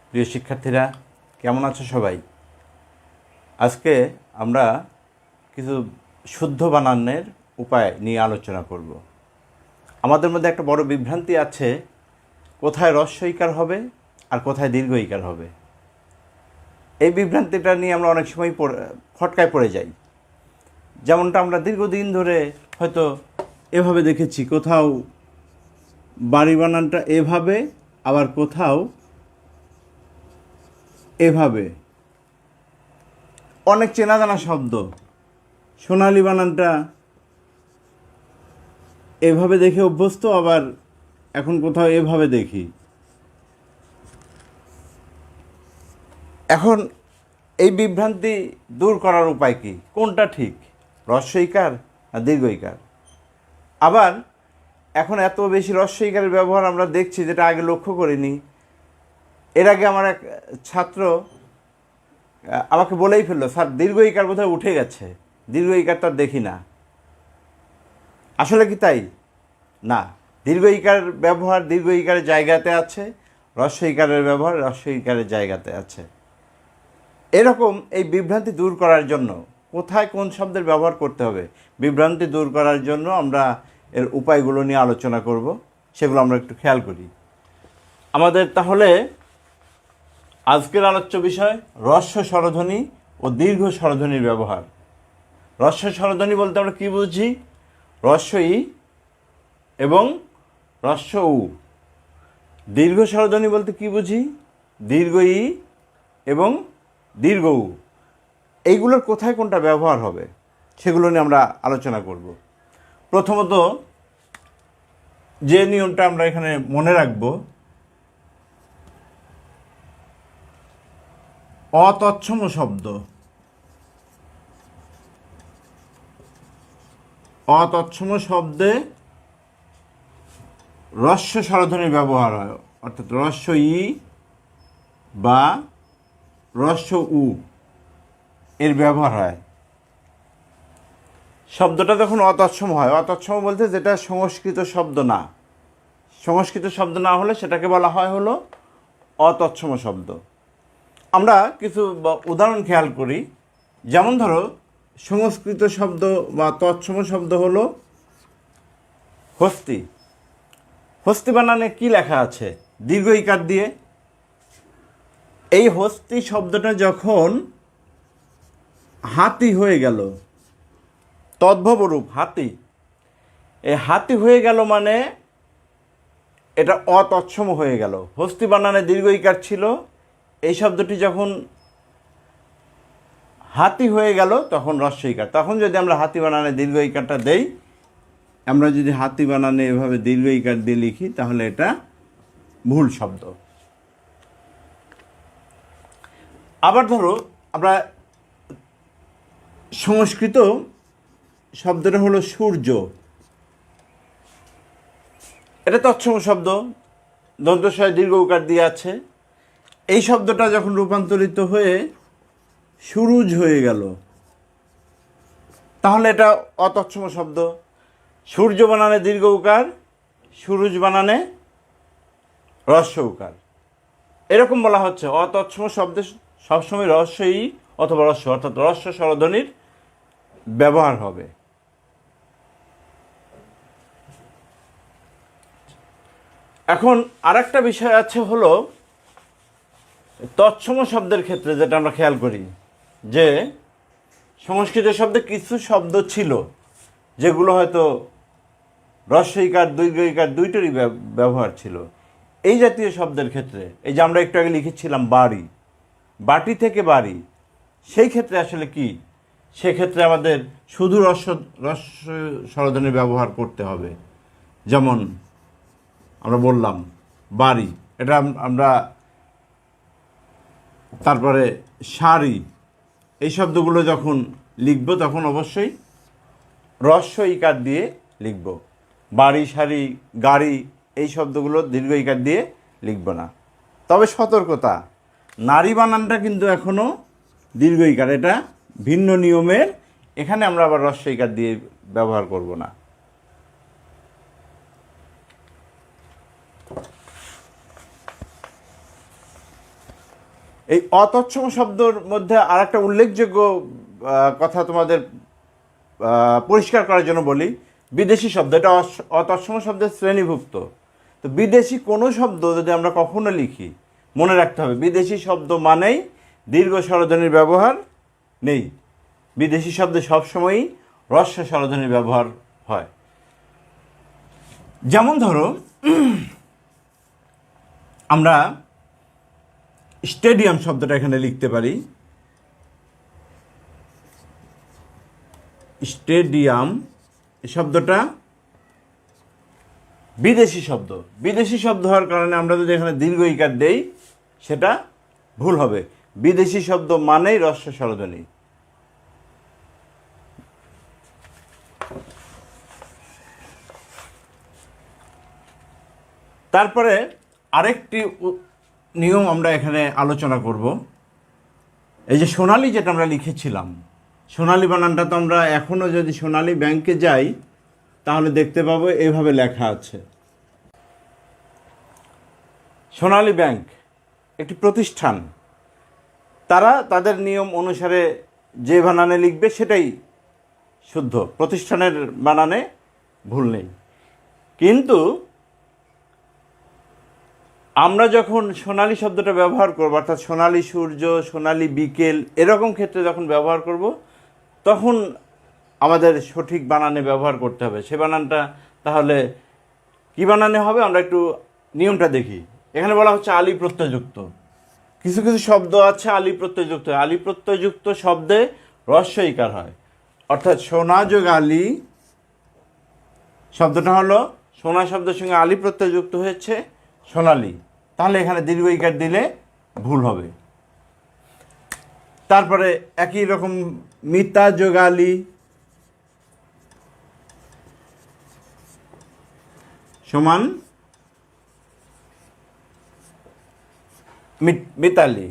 প্রিয় শিক্ষার্থীরা, কেমন আছো সবাই? আজকে আমরা কিছু শুদ্ধ বানানের উপায় নিয়ে আলোচনা করব। আমাদের মধ্যে একটা বড় বিভ্রান্তি আছে, কোথায় হ্রস্ব ইকার হবে আর কোথায় দীর্ঘ ইকার হবে। এই বিভ্রান্তিটা নিয়ে আমরা অনেক সময় ফটকায় পড়ে যাই। যেমনটা আমরা দীর্ঘদিন ধরে হয়তো এভাবে দেখেছি, কোথাও বাড়ি বানানটা এভাবে, আবার কোথাও এভাবে। অনেক চেনা জানা শব্দ, সোনালি বানানটা এভাবে দেখে অভ্যস্ত, আবার এখন কোথাও এভাবে দেখি। এখন এই বিভ্রান্তি দূর করার উপায় কি? কোনটা ঠিক, হ্রস্ব ইকার না দীর্ঘ ইকার? আবার এখন এত বেশি হ্রস্ব ইকারের ব্যবহার আমরা দেখছি, যেটা আগে লক্ষ্য করিনি। এর আগে আমার এক ছাত্র আমাকে বলেই ফেললো, স্যার দীর্ঘ ইকার বোধহয় উঠে গেছে, দীর্ঘ ইকার তো আর দেখি না। আসলে কি তাই? না, দীর্ঘ ইকার ব্যবহার দীর্ঘ ইকারের জায়গাতে আছে, হ্রস্ব ইকারের ব্যবহার হ্রস্ব ইকারের জায়গাতে আছে। এরকম এই বিভ্রান্তি দূর করার জন্য কোথায় কোন শব্দের ব্যবহার করতে হবে, বিভ্রান্তি দূর করার জন্য আমরা এর উপায়গুলো নিয়ে আলোচনা করব। সেগুলো আমরা একটু খেয়াল করি। আমাদের তাহলে আজকের আলোচ্য বিষয় হ্রস্ব স্বরধ্বনি ও দীর্ঘ স্বরধ্বনির ব্যবহার। হ্রস্ব স্বরধ্বনি বলতে আমরা কী বুঝি? হ্রস্ব ই এবং হ্রস্ব উ। দীর্ঘ স্বরধ্বনি বলতে কী বুঝি? দীর্ঘ ই এবং দীর্ঘ উ। এইগুলোর কোথায় কোনটা ব্যবহার হবে সেগুলো নিয়ে আমরা আলোচনা করব। প্রথমত যে নিয়মটা আমরা এখানে মনে রাখব, অতৎসম শব্দ, অতৎসম শব্দে হ্রস্ব স্বরধ্বনির ব্যবহার হয়, অর্থাৎ হ্রস্ব ই বা হ্রস্ব উ এর ব্যবহার হয়। শব্দটা যখন অতৎসম হয়, অতৎসম বলতে যেটা সংস্কৃত শব্দ না, সংস্কৃত শব্দ না হলে সেটাকে বলা হয় হলো অতৎসম শব্দ। আমরা কিছু উদাহরণ খেয়াল করি। যেমন ধরো, সংস্কৃত শব্দ বা তৎসম শব্দ হলো হস্তি। হস্তি বানানে কি লেখা আছে? দীর্ঘ ইকার দিয়ে। এই হস্তি শব্দটা যখন হাতি হয়ে গেল, তদ্ভব রূপ হাতি, এই হাতি হয়ে গেল মানে এটা অতৎসম হয়ে গেল। হস্তি বানানে দীর্ঘ ইকার ছিল, এই শব্দটি যখন হাতি হয়ে গেল তখন হ্রস্ব ইকার। তখন যদি আমরা হাতি বানানে দীর্ঘ ইকারটা দেই, আমরা যদি হাতি বানানে এভাবে দীর্ঘ ইকার দিয়ে লিখি, তাহলে এটা ভুল শব্দ। আবার ধরো, আমরা সংস্কৃত শব্দটা হলো সূর্য, এটা তৎসম শব্দ, দন্তস্বয় দীর্ঘ উকার দিয়ে আছে। এই শব্দটা যখন রূপান্তরিত হয়ে সুরুজ হয়ে গেল, তাহলে এটা অতৎসম শব্দ। সূর্য বানানে দীর্ঘ উকার, সুরুজ বানানে হ্রস্ব উকার। এরকম বলা হচ্ছে অতৎসম শব্দে সবসময় হ্রস্ব ই অথবা হ্রস্ব, অর্থাৎ হ্রস্ব স্বরধ্বনির ব্যবহার হবে। এখন আরেকটা বিষয় আছে, হলো তৎসম শব্দের ক্ষেত্রে যেটা আমরা খেয়াল করি, যে সংস্কৃত শব্দে কিছু শব্দ ছিল যেগুলো হয়তো হ্রস্ব ইকার দীর্ঘ ইকার দুইটারই ব্যবহার ছিল। এই জাতীয় শব্দের ক্ষেত্রে, এই যে আমরা একটু আগে লিখেছিলাম বাড়ি, বাটি থেকে বাড়ি, সেই ক্ষেত্রে আসলে কি? সেক্ষেত্রে আমাদের শুধু হ্রস্ব স্বরধ্বনির ব্যবহার করতে হবে। যেমন আমরা বললাম বাড়ি, এটা আমরা, তারপরে শাড়ি, এই শব্দগুলো যখন লিখব তখন অবশ্যই হ্রস্ব ইকার দিয়ে লিখব। বাড়ি, শাড়ি, গাড়ি, এই শব্দগুলো দীর্ঘ ইকার দিয়ে লিখব না। তবে সতর্কতা, নারী বানানটা কিন্তু এখনও দীর্ঘ ইকার, এটা ভিন্ন নিয়মের। এখানে আমরা আবার হ্রস্ব ইকার দিয়ে ব্যবহার করব না। এই অতৎসম শব্দর মধ্যে আর একটা উল্লেখযোগ্য কথা তোমাদের পরিষ্কার করার জন্য বলি, বিদেশি শব্দ, এটা অতৎসম শব্দের শ্রেণীভুক্ত। তো বিদেশি কোনো শব্দ যদি আমরা কখনো লিখি, মনে রাখতে হবে বিদেশি শব্দ মানেই দীর্ঘ স্বরধ্বনির ব্যবহার নেই। বিদেশি শব্দে সবসময়ই হ্রস্ব স্বরধ্বনির ব্যবহার হয়। যেমন ধরো আমরা স্টেডিয়াম শব্দটা এখানে লিখতে পারি, স্টেডিয়াম শব্দটা বিদেশি শব্দ। বিদেশি শব্দ হওয়ার কারণে আমরা যদি এখানে দীর্ঘ ইকার দেই সেটা ভুল হবে। বিদেশি শব্দ মানেই হ্রস্ব স্বরধ্বনি। তারপরে আরেকটি নিয়ম আমরা এখানে আলোচনা করব। এই যে সোনালী যেটা আমরা লিখেছিলাম, সোনালী বানানটা তো আমরা এখনও যদি সোনালী ব্যাংকে যাই তাহলে দেখতে পাবো এইভাবে লেখা আছে। সোনালী ব্যাংক একটি প্রতিষ্ঠান, তারা তাদের নিয়ম অনুসারে যে বানানে লিখবে সেটাই শুদ্ধ, প্রতিষ্ঠানের বানানে ভুল নেই। কিন্তু আমরা যখন সোনালী শব্দটা ব্যবহার করব, অর্থাৎ সোনালী সূর্য, সোনালী বিকেল, এরকম ক্ষেত্রে যখন ব্যবহার করব তখন আমাদের সঠিক বানানে ব্যবহার করতে হবে। সে বানানটা তাহলে কি বানানে হবে আমরা একটু নিয়মটা দেখি। এখানে বলা হচ্ছে আলি প্রত্যয়যুক্ত। কিছু কিছু শব্দ আছে আলি প্রত্যয়যুক্ত। আলি প্রত্যয়যুক্ত শব্দে হ্রস্ব ইকার হয়, অর্থাৎ সোনা যোগ আলি শব্দটা হলো সোনা শব্দের সঙ্গে আলি প্রত্যয়যুক্ত হয়েছে সোনালী, তাহলে এখানে দীর্ঘ ইকার দিলে ভুল হবে। তারপরে একই রকম মিতা যোগ আলি সমান মিতালি।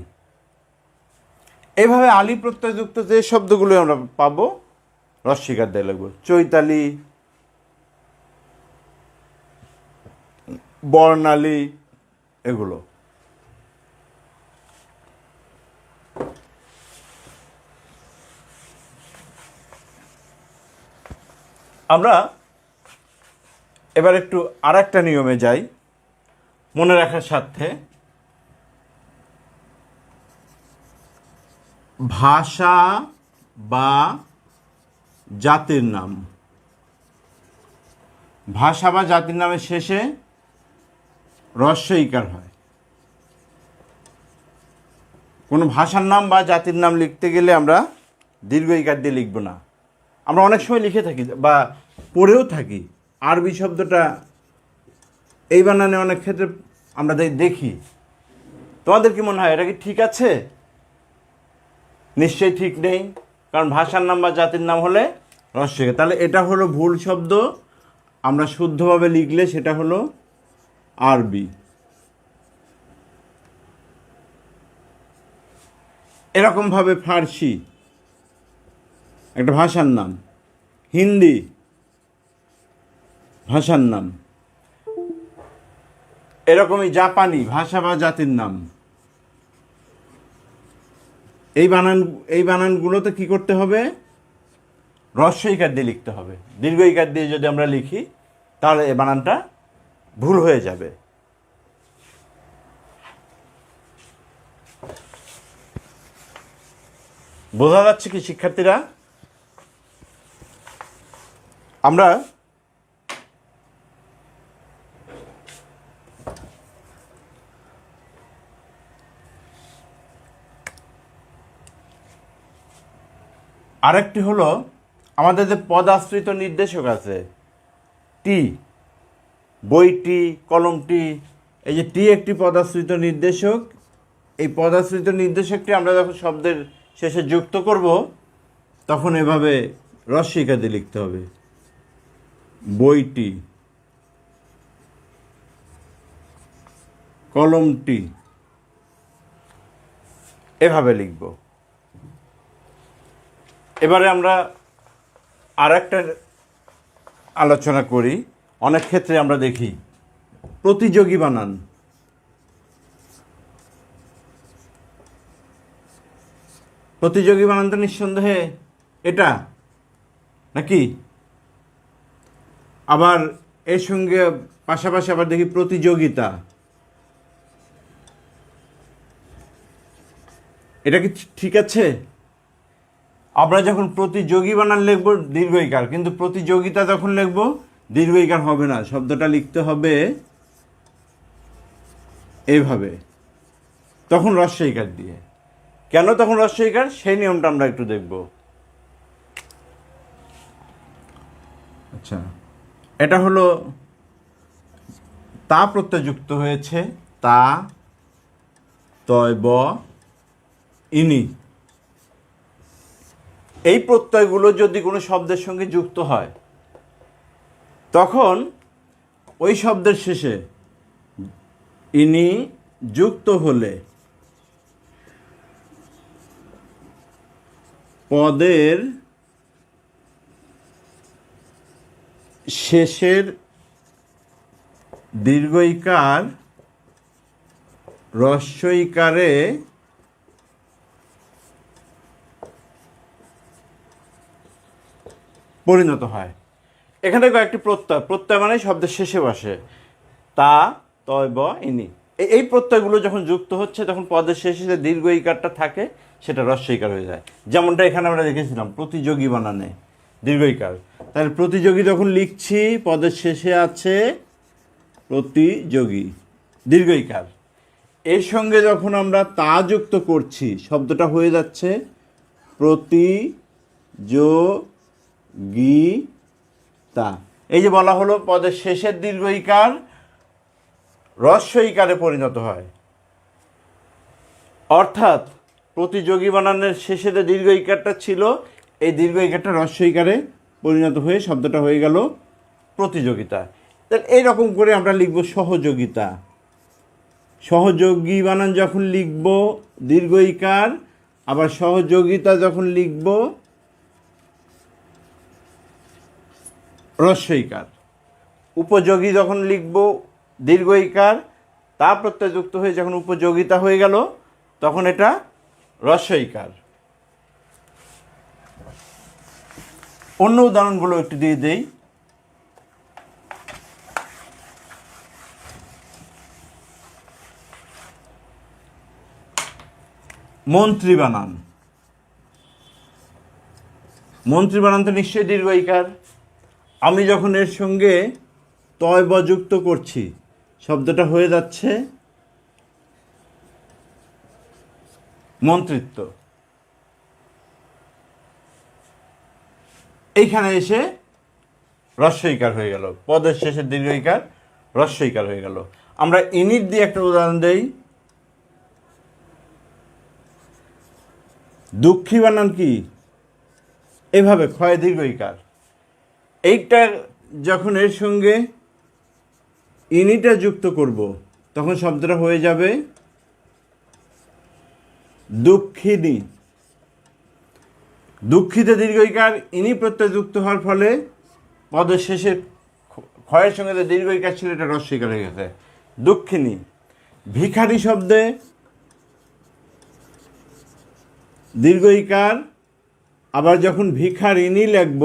এইভাবে আলি প্রত্যয়যুক্ত যে শব্দগুলো আমরা পাবো হ্রস্বইকার দিয়ে লিখব। চৈতালি, বর্ণালী, এগুলো। আমরা এবার একটু আর একটা নিয়মে যাই মনে রাখার সাথে। ভাষা বা জাতির নাম, ভাষা বা জাতির নামের শেষে হ্রস্ব ইকার হয়। কোনো ভাষার নাম বা জাতির নাম লিখতে গেলে আমরা দীর্ঘ ইকার দিয়ে লিখব না। আমরা অনেক সময় লিখে থাকি বা পড়েও থাকি, আরবি শব্দটা এই বানানে অনেক ক্ষেত্রে আমরা দেখি। তোমাদের কি মনে হয় এটা কি ঠিক আছে? নিশ্চয়ই ঠিক নেই, কারণ ভাষার নাম বা জাতির নাম হলে হ্রস্ব ইকার। তাহলে এটা হলো ভুল শব্দ। আমরা শুদ্ধভাবে লিখলে সেটা হলো আরবি। এরকমভাবে ফার্সি একটা ভাষার নাম, হিন্দি ভাষার নাম, এরকমই জাপানি ভাষা বা জাতির নাম। এই বানানগুলোতে কি করতে হবে? হ্রস্ব ইকার দিয়ে লিখতে হবে। দীর্ঘ ইকার দিয়ে যদি আমরা লিখি তাহলে এই বানানটা ভুল হয়ে যাবে। বোঝা যাচ্ছে কি শিক্ষার্থীরা? আমরা আরেকটি হলো আমাদের যে পদাশ্রিত নির্দেশক আছে, টি, বইটি, কলমটি, এই যে টি একটি পদাশ্রিত নির্দেশক। এই পদাশ্রিত নির্দেশকটি আমরা যখন শব্দের শেষে যুক্ত করব তখন এভাবে হ্রস্ব ইকার দিয়ে লিখতে হবে। বইটি, কলমটি, এভাবে লিখব। এবারে আমরা আর একটা আলোচনা করি। অনেক ক্ষেত্রে আমরা দেখি প্রতিযোগী বানান। প্রতিযোগী বানান তো নিঃসন্দেহে এটা, নাকি? আবার এর সঙ্গে পাশাপাশি আবার দেখি প্রতিযোগিতা, এটা কি ঠিক আছে? আমরা যখন প্রতিযোগী বানান লিখবো দীর্ঘইকার, কিন্তু প্রতিযোগিতা যখন লিখবো দীর্ঘইকার হবে না, শব্দটা লিখতে হবে এইভাবে, তখন রস্বইকার দিয়ে। কেন তখন রস্বইকার, সেই নিয়মটা আমরা একটু দেখব। আচ্ছা, এটা হলো তা প্রত্যয় যুক্ত হয়েছে, তা, তয়, ব, ইনি। এই প্রত্যয়গুলো যদি কোনো শব্দের সঙ্গে যুক্ত হয়, তখন ওই শব্দের শেষে ইনি যুক্ত হলে পদের শেষের দীর্ঘইকার হ্রস্বইকারে পরিণত হয়। এখানে কয়েকটি প্রত্যয়, প্রত্যয় মানে শব্দের শেষে বসে, তা, তয়, ব, ইনি। এই প্রত্যয়গুলো যখন যুক্ত হচ্ছে তখন পদের শেষে যে দীর্ঘইকারটা থাকে সেটা হ্রস্বইকার হয়ে যায়। যেমনটা এখানে আমরা দেখেছিলাম প্রতিযোগী বানানে দীর্ঘইকার। তাহলে প্রতিযোগী যখন লিখছি পদের শেষে আছে প্রতিযোগী, দীর্ঘইকার। এর সঙ্গে যখন আমরা তা যুক্ত করছি শব্দটা হয়ে যাচ্ছে প্রতিযোগিতা। এই যে বলা হলো পদের শেষের দীর্ঘইকার হ্রস্বইকারে পরিণত হয়, অর্থাৎ প্রতিযোগী বানানের শেষে যে দীর্ঘইকারটা ছিল এই দীর্ঘইকারটা হ্রস্বইকারে পরিণত হয়ে শব্দটা হয়ে গেল প্রতিযোগিতা। তাহলে এইরকম করে আমরা লিখব সহযোগিতা। সহযোগী বানান যখন লিখব দীর্ঘইকার, আবার সহযোগিতা যখন লিখব হ্রস্বইকার। উপযোগী যখন লিখব দীর্ঘইকার, তা প্রত্যয় যুক্ত হয়ে যখন উপযোগিতা হয়ে গেল তখন এটা হ্রস্বইকার। অন্য উদাহরণগুলো একটু দিয়ে দেই। মন্ত্রী বানান, মন্ত্রী বানান তো নিশ্চয়ই দীর্ঘইকার। আমি যখন এর সঙ্গে তয় ব যুক্ত করছি শব্দটা হয়ে যাচ্ছে মন্ত্রিত্ব। এইখানে এসে হ্রস্বইকার হয়ে গেল, পদের শেষে দীর্ঘইকার হ্রস্বইকার হয়ে গেল। আমরা ইনিট দিয়ে একটা উদাহরণ দেই। দুঃখী বানান কি? এভাবে ক্ষয় দীর্ঘইকার। এইটা যখন এর সঙ্গে ইনিটা যুক্ত করব তখন শব্দটা হয়ে যাবে দুঃখিনী। দুঃখিতে দীর্ঘইকার, ইনি প্রত্যয় যুক্ত হওয়ার ফলে পদের শেষে ক্ষয়ের সঙ্গে যে দীর্ঘইকার ছিল এটা হ্রস্বইকার হয়ে গেছে, দুঃখিনী। ভিখারি শব্দে দীর্ঘইকার, আবার যখন ভিখারিনী লিখব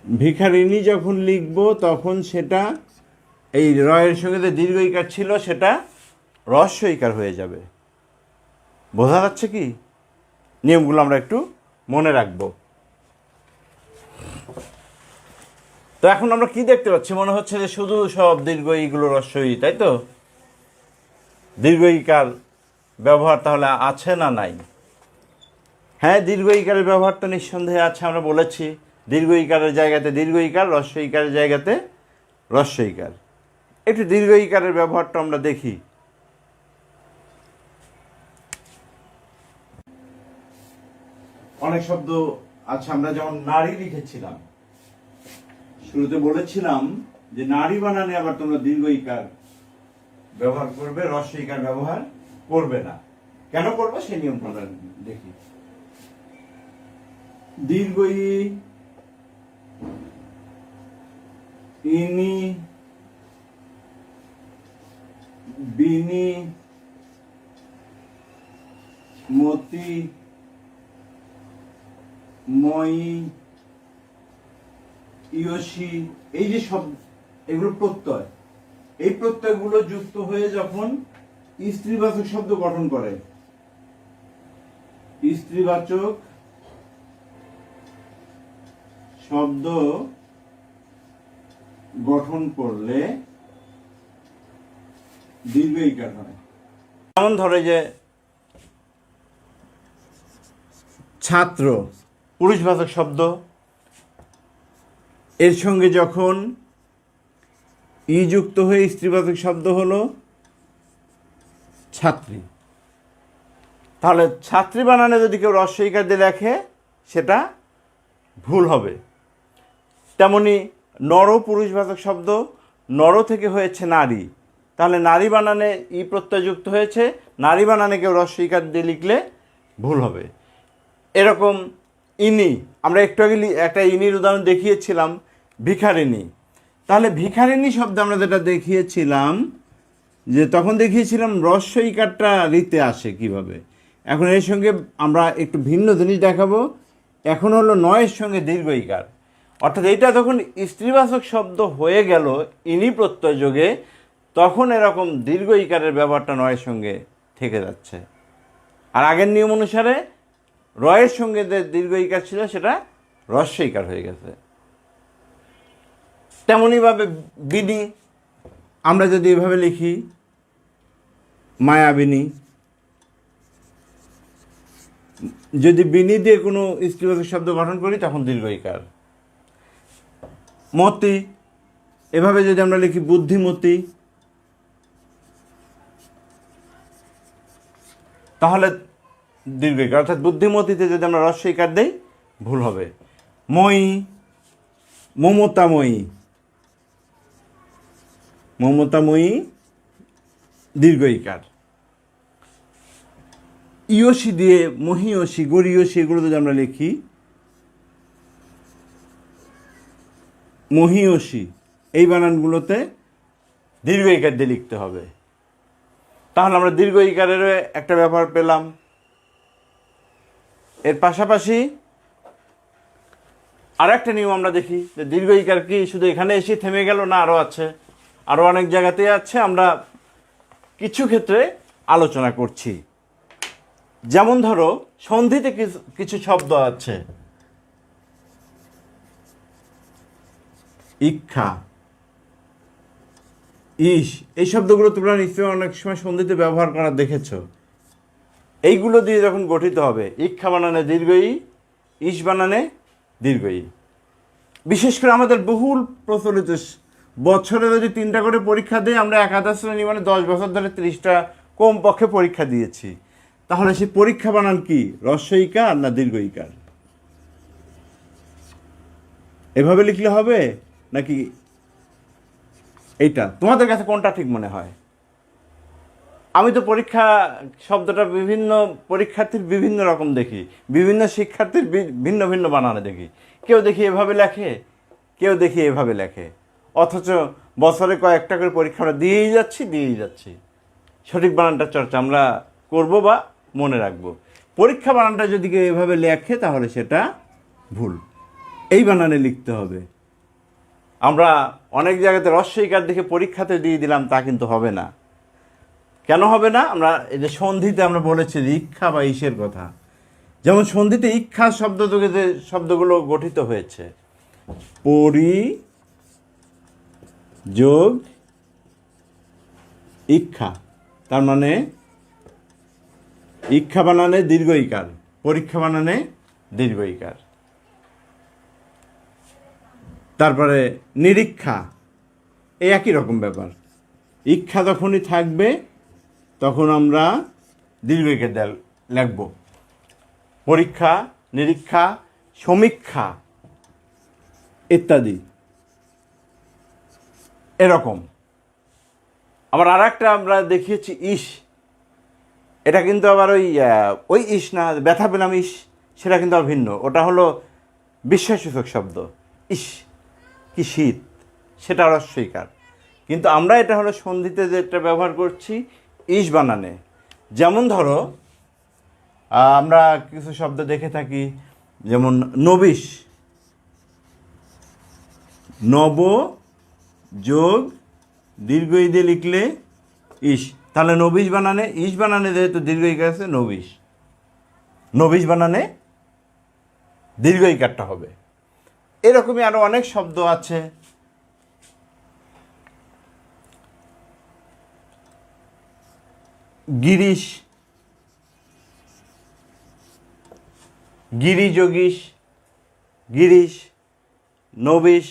ভিখারিনী যখন লিখব তখন সেটা এই রয়ের সঙ্গে যে দীর্ঘইকার ছিল সেটা হ্রস্বইকার হয়ে যাবে। বোঝা যাচ্ছে কি? নিয়মগুলো আমরা একটু মনে রাখব। তো এখন আমরা কি দেখতে পাচ্ছি? মনে হচ্ছে যে শুধু সব দীর্ঘ এইগুলো হ্রস্বই, তাই তো? দীর্ঘইকার ব্যবহার তাহলে আছে না নাই? হ্যাঁ, দীর্ঘইকারের ব্যবহার তো নিঃসন্দেহে আছে। আমরা বলেছি দীর্ঘইকারের জায়গাতে দীর্ঘইকার, হ্রস্বইকারের জায়গাতে হ্রস্বইকার। একটু দীর্ঘইকারের ব্যবহারটা আমরা দেখি। অনেক শব্দ আছে, আমরা যেমন নারী লিখেছিলাম, শুরুতে বলেছিলাম যে নারী বানানে আবার তোমরা দীর্ঘইকার ব্যবহার করবে, হ্রস্বইকার ব্যবহার করবে না। কেন করবে সেই নিয়মটা আমরা দেখি। দীর্ঘই, ইনি, বিনি, মতি, ময়ি, ইয়সি, এই যে সব এগুলো প্রত্যয়, এই প্রত্যয়গুলো যুক্ত হয়ে যখন স্ত্রীবাচক শব্দ গঠন করে, স্ত্রীবাচক শব্দ গঠন করলে দীর্ঘ ইকার হয়। যেমন ধরে যে ছাত্র পুরুষবাচক শব্দ, এর সঙ্গে যখন ই যুক্ত হয়ে স্ত্রীবাচক শব্দ হলো ছাত্রী, তাহলে ছাত্রী বানানে যদি কেউ হ্রস্ব ইকার দিয়ে লেখে সেটা ভুল হবে। তেমনি নর পুরুষবাচক শব্দ, নর থেকে হয়েছে নারী, তাহলে নারী বানানে ই প্রত্যয় যুক্ত হয়েছে, নারী বানানে কেউ হ্রস্ব ইকার দিয়ে লিখলে ভুল হবে। এরকম ইনি, আমরা একটু আগে একটা ইনির উদাহরণ দেখিয়েছিলাম, ভিখারিণী, তাহলে ভিখারিণী শব্দ আমরা যেটা দেখিয়েছিলাম যে তখন দেখিয়েছিলাম হ্রস্ব ইকারটা রিতে আসে কিভাবে। এখন এর সঙ্গে আমরা একটু ভিন্ন জিনিস দেখাবো। এখন হলো নয়ের সঙ্গে দীর্ঘ ইকার, অর্থাৎ এইটা যখন স্ত্রীবাচক শব্দ হয়ে গেল ইনি প্রত্যয় যোগে, তখন এরকম দীর্ঘ ইকারের ব্যবহারটা নয়ের সঙ্গে থেকে যাচ্ছে। আর আগের নিয়ম অনুসারে রয়ের সঙ্গে যে দীর্ঘ ইকার ছিল সেটা হ্রস্ব ইকার হয়ে গেছে। তেমনইভাবে বিনি, আমরা যদি এভাবে লিখি মায়াবিনী, যদি বিনি দিয়ে কোনো স্ত্রীবাচক শব্দ গঠন করি তখন দীর্ঘ ইকার। মতি, এভাবে যদি আমরা লিখি বুদ্ধিমতী, তাহলে দীর্ঘ ইকার, অর্থাৎ বুদ্ধিমতীতে যদি আমরা হ্রস্ব ইকার দেই ভুল হবে। ময়ি, মমতাময়ী, মমতাময়ী দীর্ঘ ইকার। ইয়সি দিয়ে মহিয়সী, গরিয়সী, এগুলো যদি আমরা লিখি মহিয়সী, এই বানানগুলোতে দীর্ঘ ইকার দিয়ে লিখতে হবে। তাহলে আমরা দীর্ঘ ইকারের একটা ব্যাপার পেলাম। এর পাশাপাশি আর একটা নিয়ম আমরা দেখি যে দীর্ঘ ইকার কি শুধু এখানে এসে থেমে গেল, না আরও আছে, আরও অনেক জায়গাতেই আছে, আমরা কিছু ক্ষেত্রে আলোচনা করছি। যেমন ধরো সন্ধিতে কিছু শব্দ আছে, ইচ্ছা, ইস, এই শব্দগুলো তোমরা নিশ্চয়ই অনেক সময় সন্ধিতে ব্যবহার করা দেখেছ। এইগুলো দিয়ে যখন গঠিত হবে, ইচ্ছা বানানে দীর্ঘ ই, ইস বানানে দীর্ঘ ই। বিশেষ করে আমাদের বহুল প্রচলিত, বছরে যদি 3টা করে পরীক্ষা দিই, আমরা একাদশ শ্রেণী মানে 10 বছর ধরে 30টা কমপক্ষে পরীক্ষা দিয়েছি, তাহলে সেই পরীক্ষা বানান কি হ্রস্ব ইকার না দীর্ঘ ইকার? এভাবে লিখলে হবে নাকি এইটা? তোমাদের কাছে কোনটা ঠিক মনে হয়? আমি তো পরীক্ষা শব্দটা বিভিন্ন পরীক্ষার্থীর বিভিন্ন রকম দেখি, বিভিন্ন শিক্ষার্থীর ভিন্ন ভিন্ন বানানে দেখি। কেউ দেখি এভাবে লেখে, কেউ দেখি এভাবে লেখে, অথচ বছরে কয়েকটা করে পরীক্ষা আমরা দিয়েই যাচ্ছি। সঠিক বানানটা চর্চা আমরা করব বা মনে রাখবো। পরীক্ষা বানানটা যদি কেউ এভাবে লেখে তাহলে সেটা ভুল, এই বানানে লিখতে হবে। আমরা অনেক জায়গাতে হ্রস্ব ইকার দেখে পরীক্ষাতে দিয়ে দিলাম, তা কিন্তু হবে না। কেন হবে না? আমরা এই যে সন্ধিতে আমরা বলেছি ইচ্ছা বা ইসের কথা, যেমন সন্ধিতে ইচ্ছা শব্দ থেকে যে শব্দগুলো গঠিত হয়েছে, পরি যোগ ইচ্ছা, তার মানে ইচ্ছা বানানে দীর্ঘ ইকার, পরীক্ষা বানানে দীর্ঘ ইকার। তারপরে নিরীক্ষা, এই একই রকম ব্যাপার। ইচ্ছা যখনই থাকবে তখন আমরা দীর্ঘ ইকার লিখব। পরীক্ষা, নিরীক্ষা, সমীক্ষা ইত্যাদি এরকম। আবার আর একটা আমরা দেখিয়েছি ইস, এটা কিন্তু আবার ওই ইস না, ব্যথা পেলাম ইস, সেটা কিন্তু আর ভিন্ন। ওটা হলো বিস্ময়সূচক শব্দ, ইস কি শীত, সেটা হ্রস্ব ইকার। কিন্তু আমরা এটা হলো সন্ধিতে যেটা ব্যবহার করছি ইস বানানে। যেমন ধরো আমরা কিছু শব্দ দেখে থাকি, যেমন নবিশ, নব যোগ দীর্ঘ ই দিয়ে লিখলে ইস, তাহলে নবিশ বানানে ইস বানানে যেহেতু দীর্ঘ ইকার আছে, নবিশ, নবিশ বানানে দীর্ঘ ইকারটা হবে। এরকমই আরো অনেক শব্দ আছে। গিরিশ, গিরিযোগীশ, গিরিশ, নবিশ।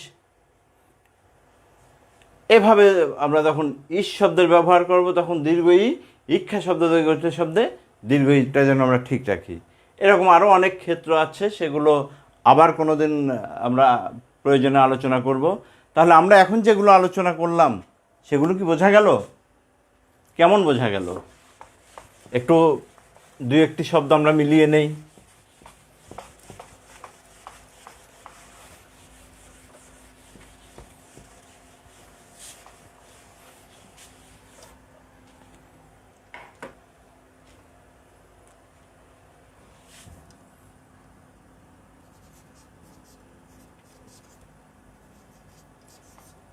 এভাবে আমরা যখন ইস শব্দের ব্যবহার করব তখন দীর্ঘ ই, ইক্ষা শব্দ শব্দে দীর্ঘ ইটা যেন আমরা ঠিক রাখি। এরকম আরও অনেক ক্ষেত্র আছে, সেগুলো আবার কোনো দিন আমরা প্রয়োজনে আলোচনা করব। তাহলে আমরা এখন যেগুলো আলোচনা করলাম সেগুলো কি বোঝা গেল? কেমন বোঝা গেল? একটু দুই একটি শব্দ আমরা মিলিয়ে নেই।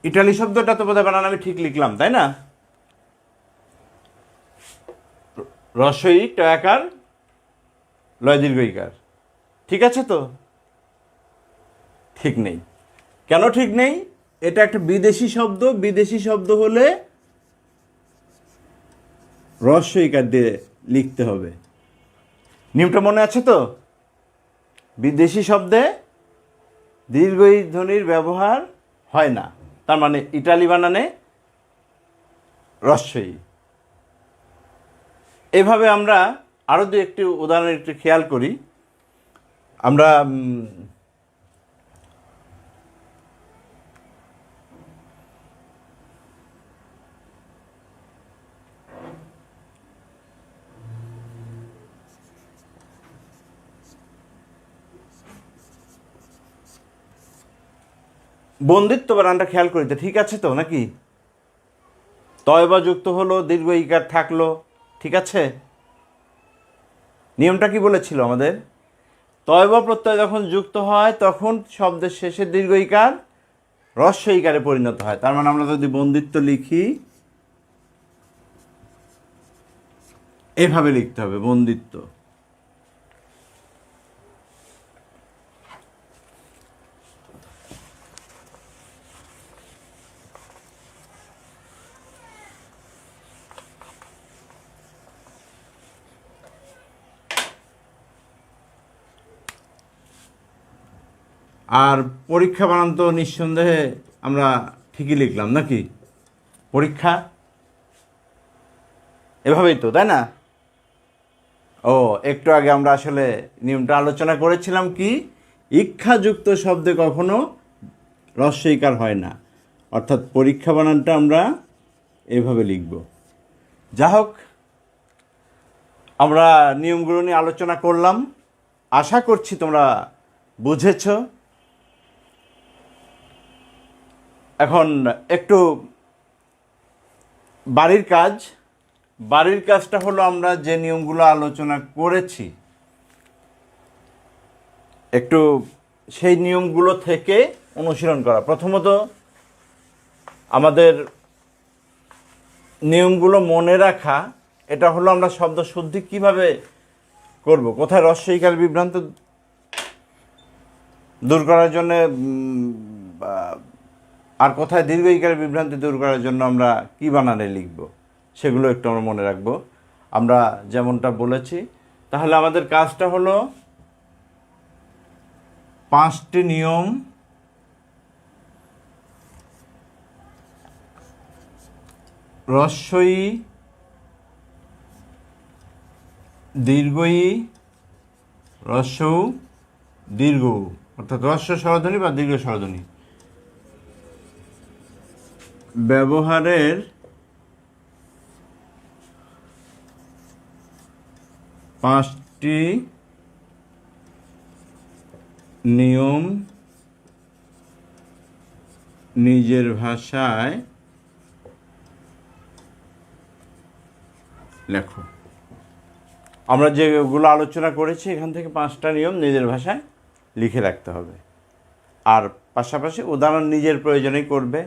ইটালি শব্দটা তো বোধহয় বানান আমি ঠিক লিখলাম, তাই না? রস্বই টয়াকার লয় দীর্ঘ ইকার, ঠিক আছে তো? ঠিক নেই। কেন ঠিক নেই? এটা একটা বিদেশি শব্দ। বিদেশি শব্দ হলে রস্ব ইকার দিয়ে লিখতে হবে। নিয়মটা মনে আছে তো? বিদেশি শব্দে দীর্ঘ ই ধ্বনির ব্যবহার হয় না, তার মানে ইটালি বানানে রস্বই। এভাবে আমরা আরও দু একটি উদাহরণ একটু খেয়াল করি। আমরা বন্দিত্ব বানানটা খেয়াল করি তো, ঠিক আছে তো নাকি? তয়বা যুক্ত হলো, দীর্ঘ ইকার থাকলো, ঠিক আছে? নিয়মটা কি বলেছিল আমাদের? তয়বা প্রত্যয় যখন যুক্ত হয় তখন শব্দের শেষে দীর্ঘ ইকার রস্ব ইকারে পরিণত হয়। তার মানে আমরা যদি বন্দিত্ব লিখি, এভাবে লিখতে হবে, বন্দিত্ব। আর পরীক্ষা বানান তো নিঃসন্দেহে আমরা ঠিকই লিখলাম নাকি? পরীক্ষা এভাবেই তো, তাই না? ও, একটু আগে আমরা আসলে নিয়মটা আলোচনা করেছিলাম কি, ইক্ষাযুক্ত শব্দে কখনো রস্ব ইকার হয় না, অর্থাৎ পরীক্ষা বানানটা আমরা এভাবে লিখব। যা হোক, আমরা নিয়মগুলো নিয়ে আলোচনা করলাম, আশা করছি তোমরা বুঝেছ। এখন একটু বাড়ির কাজ। বাড়ির কাজটা হলো আমরা যে নিয়মগুলো আলোচনা করেছি একটু সেই নিয়মগুলো থেকে অনুশীলন করা। প্রথমত আমাদের নিয়মগুলো মনে রাখা, এটা হলো আমরা শব্দ শুদ্ধি কিভাবে করব, কোথায় রস্ব ইকার বিভ্রান্ত দূর করার জন্য আর কোথায় দীর্ঘ ইকারের বিভ্রান্তি দূর করার জন্য আমরা কি বানানে লিখব, সেগুলো একটু আমরা মনে রাখবো আমরা যেমনটা বলেছি। তাহলে আমাদের কাজটা হলো 5টি নিয়ম রস্বই দীর্ঘ ই রস্বৌ দীর্ঘ, অর্থাৎ রস্ব স্বরধ্বনি বা দীর্ঘ স্বরধ্বনি ব্যবহারের পাঁচটি নিয়ম নিজের ভাষায় লেখো। আমরা যেগুলো আলোচনা করেছি এখান থেকে 5টা নিয়ম নিজের ভাষায় লিখে রাখতে হবে, আর পাশাপাশি উদাহরণ নিজের প্রয়োজনেই করবে।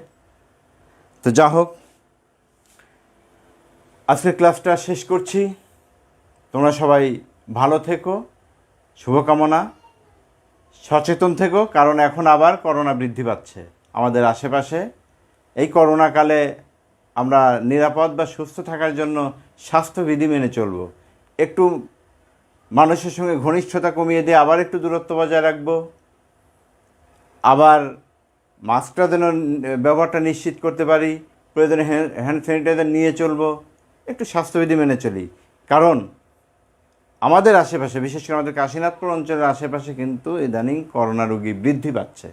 তো যা হোক, আজকের ক্লাসটা শেষ করছি। তোমরা সবাই ভালো থেকো, শুভকামনা। সচেতন থেকো, কারণ এখন আবার করোনা বৃদ্ধি পাচ্ছে আমাদের আশেপাশে। এই করোনাকালে আমরা নিরাপদ বা সুস্থ থাকার জন্য স্বাস্থ্যবিধি মেনে চলব। একটু মানুষের সঙ্গে ঘনিষ্ঠতা কমিয়ে দিয়ে আবার একটু দূরত্ব বজায় রাখবো। আবার মাস্কটা যেন ব্যবহারটা নিশ্চিত করতে পারি, প্রয়োজনে হ্যান্ড স্যানিটাইজার নিয়ে চলবো, একটু স্বাস্থ্যবিধি মেনে চলি। কারণ আমাদের আশেপাশে, বিশেষ করে আমাদের কাশীনাথপুর অঞ্চলের আশেপাশে কিন্তু ইদানিং করোনা রোগী বৃদ্ধি পাচ্ছে।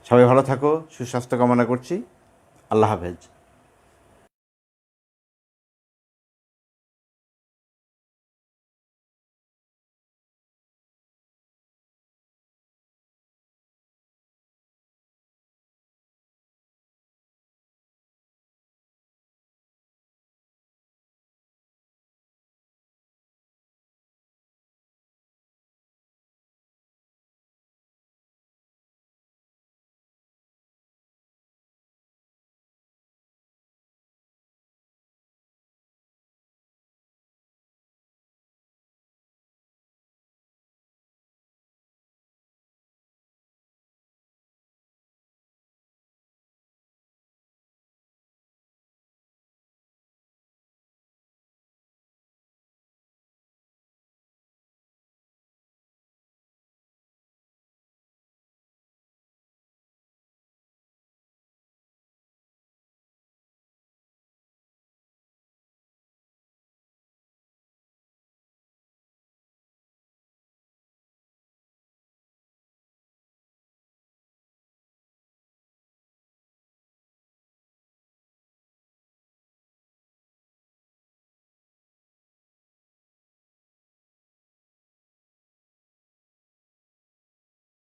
সবাই ভালো থাকো, সুস্বাস্থ্য কামনা করছি। আল্লাহ হাফেজ।